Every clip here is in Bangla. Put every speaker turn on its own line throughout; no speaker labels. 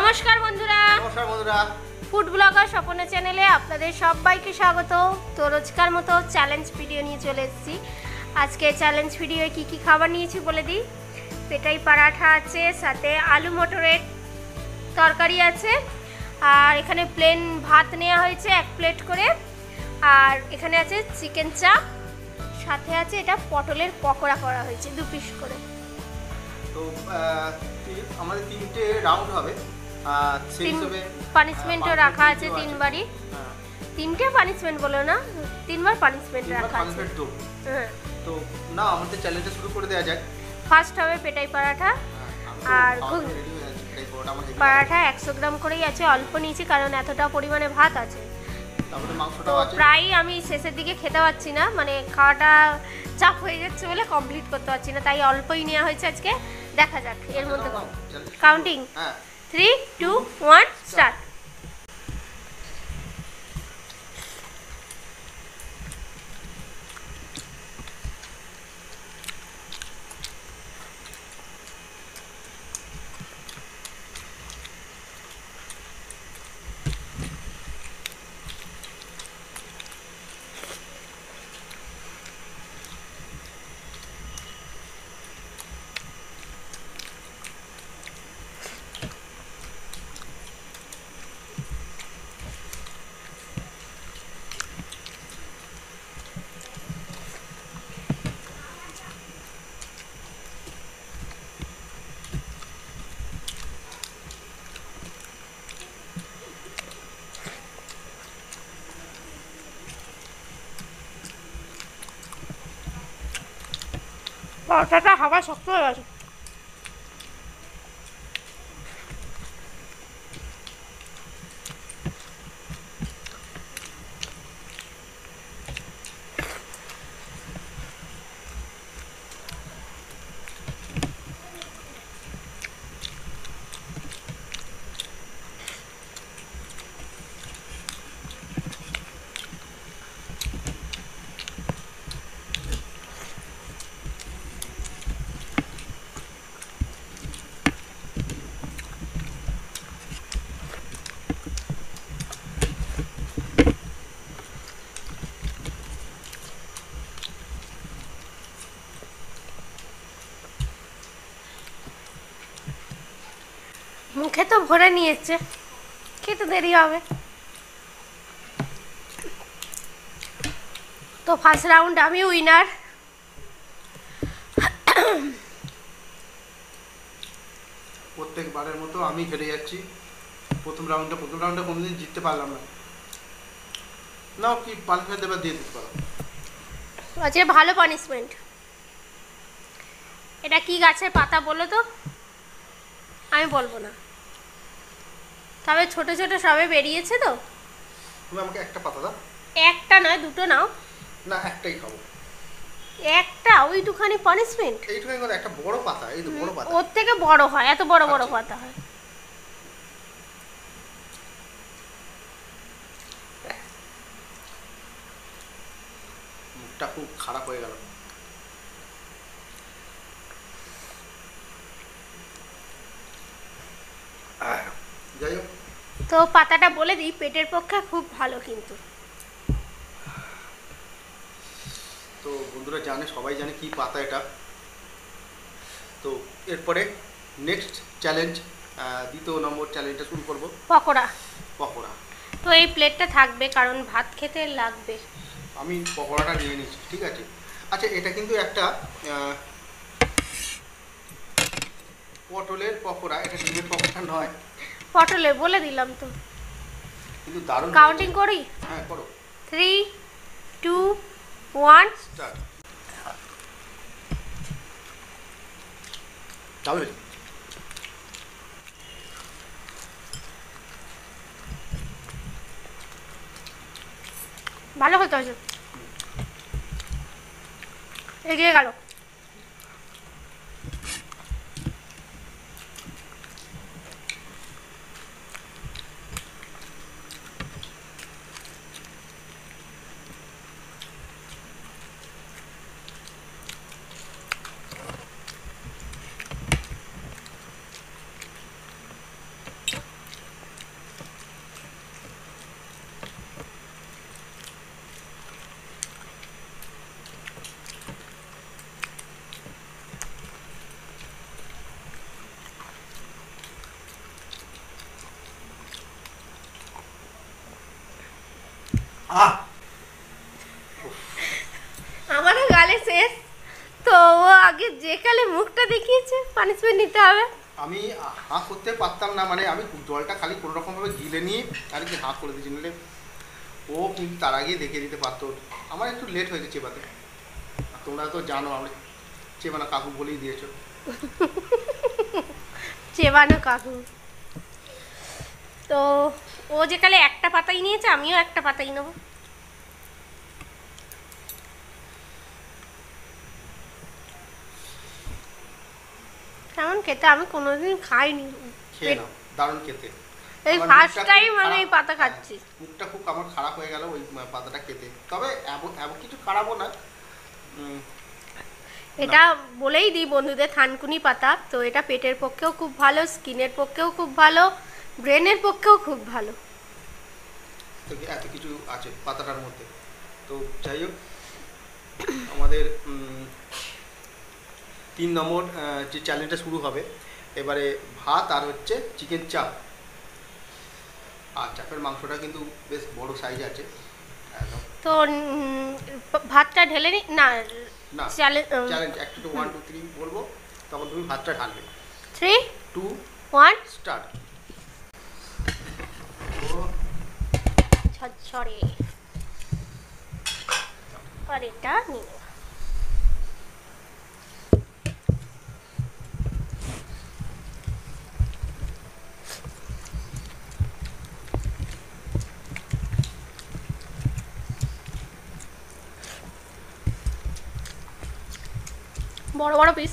নমস্কার বন্ধুরা, ফুড ব্লগার স্বপনের চ্যানেলে আপনাদের সবাইকে স্বাগত। তো রোজকার মতো চ্যালেঞ্জ ভিডিও নিয়ে চলে এসেছি। আজকে চ্যালেঞ্জ ভিডিওয়ে কি কি খাবার নিয়েছি বলে দিই। পেটাই পরাঠা আছে, সাথে আলু মটরের তরকারি আছে, আর এখানে প্লেন ভাত নেওয়া হয়েছে 1 প্লেট করে, আর এখানে আছে চিকেন চাপ, সাথে আছে এটা পটলের পকোড়া করা হয়েছে 2 পিস করে।
তো আমাদের 3টে রাউন্ড হবে, সেই হিসেবে
পানিশমেন্টও রাখা আছে 3 বারই। 3টে পানিশমেন্ট বলো না, 3 বার পানিশমেন্ট রাখা আছে।
তো না, আমাদের চ্যালেঞ্জটা শুরু করে দেওয়া যায়।
ফার্স্ট হবে পেটাই পরাঠা, আর পরাঠা 100 গ্রাম করেই আছে, অল্প নিয়েছি কারণ এতটা পরিমাণে ভাত আছে। তো প্রায় আমি শেষের দিকে খেতে পারছি না, মানে খাওয়াটা চাপ হয়ে যাচ্ছে বলে কমপ্লিট করতে পারছি না, তাই অল্পই নেওয়া হয়েছে আজকে। দেখা যাক এর মধ্যে কাউন্টিং 3, 2, 1 স্টার্ট। পরোটাটা হাওয়া শক্ত হয়ে গেছে। মুখে তো ভরে নিয়েছে, খেতে দেরি হবে। তো ফার্স্ট রাউন্ড আমি উইনার।
প্রত্যেকবারের মতো আমি হেরে যাচ্ছি। প্রথম রাউন্ডে কোনোদিন জিততে পারলাম না। নাও কি পানিশমেন্ট দেবার দিয়ে দিতে পারো।
আজকে ভালো পানিশমেন্ট। এটা কি গাছের পাতা বলো তো? আমি বলবো না, তবে ছোট ছোট সবে বেরিয়েছে। তো
তুমি আমাকে একটা পাতা দাও।
একটা নয়, 2টো নাও।
না, একটাই খাবো।
একটা ওইটুখানি পানিশমেন্ট?
এইটুখানি করে একটা বড় পাতা, এই তো বড় পাতা।
ওর থেকে বড় হয়, এত বড় বড় পাতা হয়।
মুখটা খুব খারাপ হয়ে গেল। যাই হোক,
তো পাতাটা বলে দিই, পেটের পক্ষে খুব ভালো কিন্তু।
তো বন্ধুরা জানে, সবাই জানে কি পাতা এটা। তো এরপরে নেক্সট চ্যালেঞ্জ, 2য় নম্বর চ্যালেঞ্জটা শুরু করব।
পকোড়া।
তো
এই প্লেটটা থাকবে কারণ ভাত খেতে লাগবে।
আমি পকোড়াটা নিয়ে নিচ্ছি, ঠিক আছে। আচ্ছা, এটা কিন্তু একটা পটলের পকোড়া, এটা ডিমের পকোড়া নয়।
পটলের বলে দিলাম তো,
কিন্তু দারুণ।
কাউন্টিং করি?
হ্যাঁ, করো।
3, 2, 1
স্টার্ট। যাবে
ভালো হতে হয়েছে, এগিয়ে গেল।
আহ
আমারও গালে শেষ, তো ও আগে যে কালে মুখটা দেখিয়েছে পানিশমেন্ট নিতে হবে।
আমি হাঁ করতে পারতাম না, মানে আমি জলটা খালি কোনো রকমভাবে গিলে নিয়ে আর কি হাঁ করে দিয়েছি, নিলে ও কিন্তু তার আগেই দেখিয়ে দিতে পারতো। আমার একটু লেট হয়েছে চেপাতে, আর তোমরা তো জানো আমি চেপানো কাকু বলেই দিয়েছো।
চেবানো কাকু। তো ও যে কালে একটা পাতাই নিয়েছে, আমিও একটা পাতাই নেবো। কেমন খেতে, আমি কোনোদিন খাইনি।
খেয়ে নাও, দারুণ খেতে।
এই
আমার
ফার্স্ট
মুখটা
টাইম
খুব
আমি এই
খারাপ,
পাতা খাচ্ছি।
মুখটা খুব আমার খারাপ হয়ে গেল ওই পাতাটা খেতে। তবে এমন এমন কিছু খারাপও না।
এটা বলেই দিই বন্ধুদের, থানকুনি পাতা তো এটা পেটের পক্ষেও খুব ভালো, স্কিনের পক্ষেও খুব ভালো, ব্রেনের পক্ষেও খুব ভালো।
তো এত কিছু আছে পাতাটার মধ্যে। তো যাই হোক, আমাদের 3 নম্বর যে চ্যালেঞ্জটা শুরু হবে এবারে, ভাত আর হচ্ছে চিকেন চাপ। আর চাপের মাংসটা কিন্তু বেশ বড় সাইজ আছে একদম।
তো ভাতটা ঢেলে নি না,
না
চ্যালেঞ্জ
চ্যালেঞ্জ একটু 1 2 3 বলবো, তখন তুমি ভাতটা ঢালবে।
3
2
1
স্টার্ট।
ছড়ে আর এটা নিয়ে বড় বড় পিস।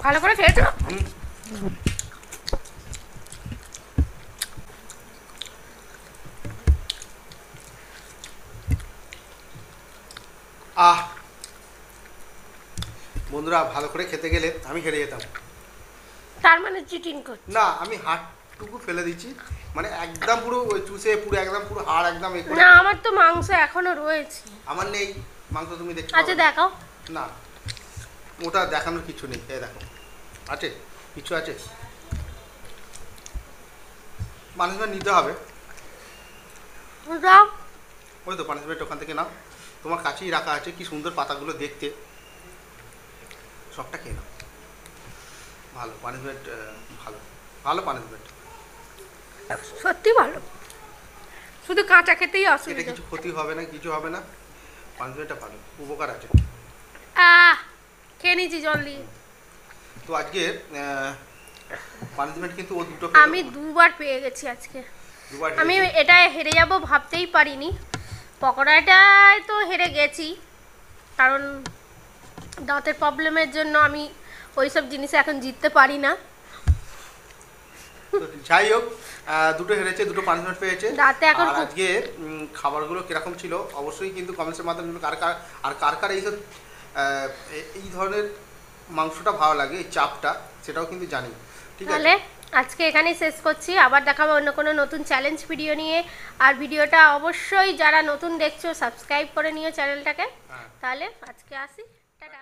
ভালো করে খেয়েছো?
বন্ধুরা, ভালো করে খেতে গেলে আমি হেরে যেতাম।
তার মানে চিটিং করছি।
না, আমি হাতটুকু ফেলে দিচ্ছি, মানে একদম পুরো চুষে পুরো একদম পুরো হাড় একদম
না আমার তো মাংস এখনো রয়েছে।
আমার নেই মাংস, তুমি দেখতে
আচ্ছা দেখাও।
না ওটা দেখানোর কিছু নেই, এই দেখো আছে কিছু আছে, পানিশমেন্ট নিতে হবে। ওই তো পানিশমেন্ট ওখান থেকে নাও, তোমার কাছেই রাখা আছে, কি সুন্দর পাতাগুলো দেখতে, সবটা খেয়ে নাও। ভালো পানিশমেন্ট, ভালো ভালো পানিশমেন্ট,
সত্যি ভালো, শুধু কাঁচা খেতেই
এটা
অসুবিধা।
কিছু ক্ষতি হবে না, কিছু হবে না, পানিশমেন্টটা ভালো, উপকার আছে।
খেয়ে নিয়েছি জল দিয়ে।
তো আজকে পানিশমেন্ট কিন্তু ও দুটো
আমি দুবার পেয়ে গেছি আজকে।
দুবার
আমি
হেরেছে।
এটা হেরে যাব ভাবতেই পারিনি। পকোড়াটায় তো হেরে গেছি, কারণ দাঁতের প্রবলেমের জন্য আমি ওইসব জিনিসে এখন জিততে পারি না।
তো যাই হোক, দুটো হেরেছে, দুটো পানিশমেন্ট পেয়েছে।
দাঁতে এখন
আর আজকে খাবারগুলো কিরকম ছিল অবশ্যই কিন্তু কমেন্টসের মাধ্যমে কার কার এইসব এই ধরনের মাংসটা ভালো লাগে, এই চাপটা, সেটাও কিন্তু জানি। ঠিক আছে,
তাহলে আজকে এখানেই শেষ করছি, আবার দেখাবো অন্য কোনো নতুন চ্যালেঞ্জ ভিডিও নিয়ে। আর ভিডিওটা অবশ্যই যারা নতুন দেখছো সাবস্ক্রাইব করে নিও চ্যানেলটাকে।
হ্যাঁ।
তাহলে আজকে আসি, টাটা।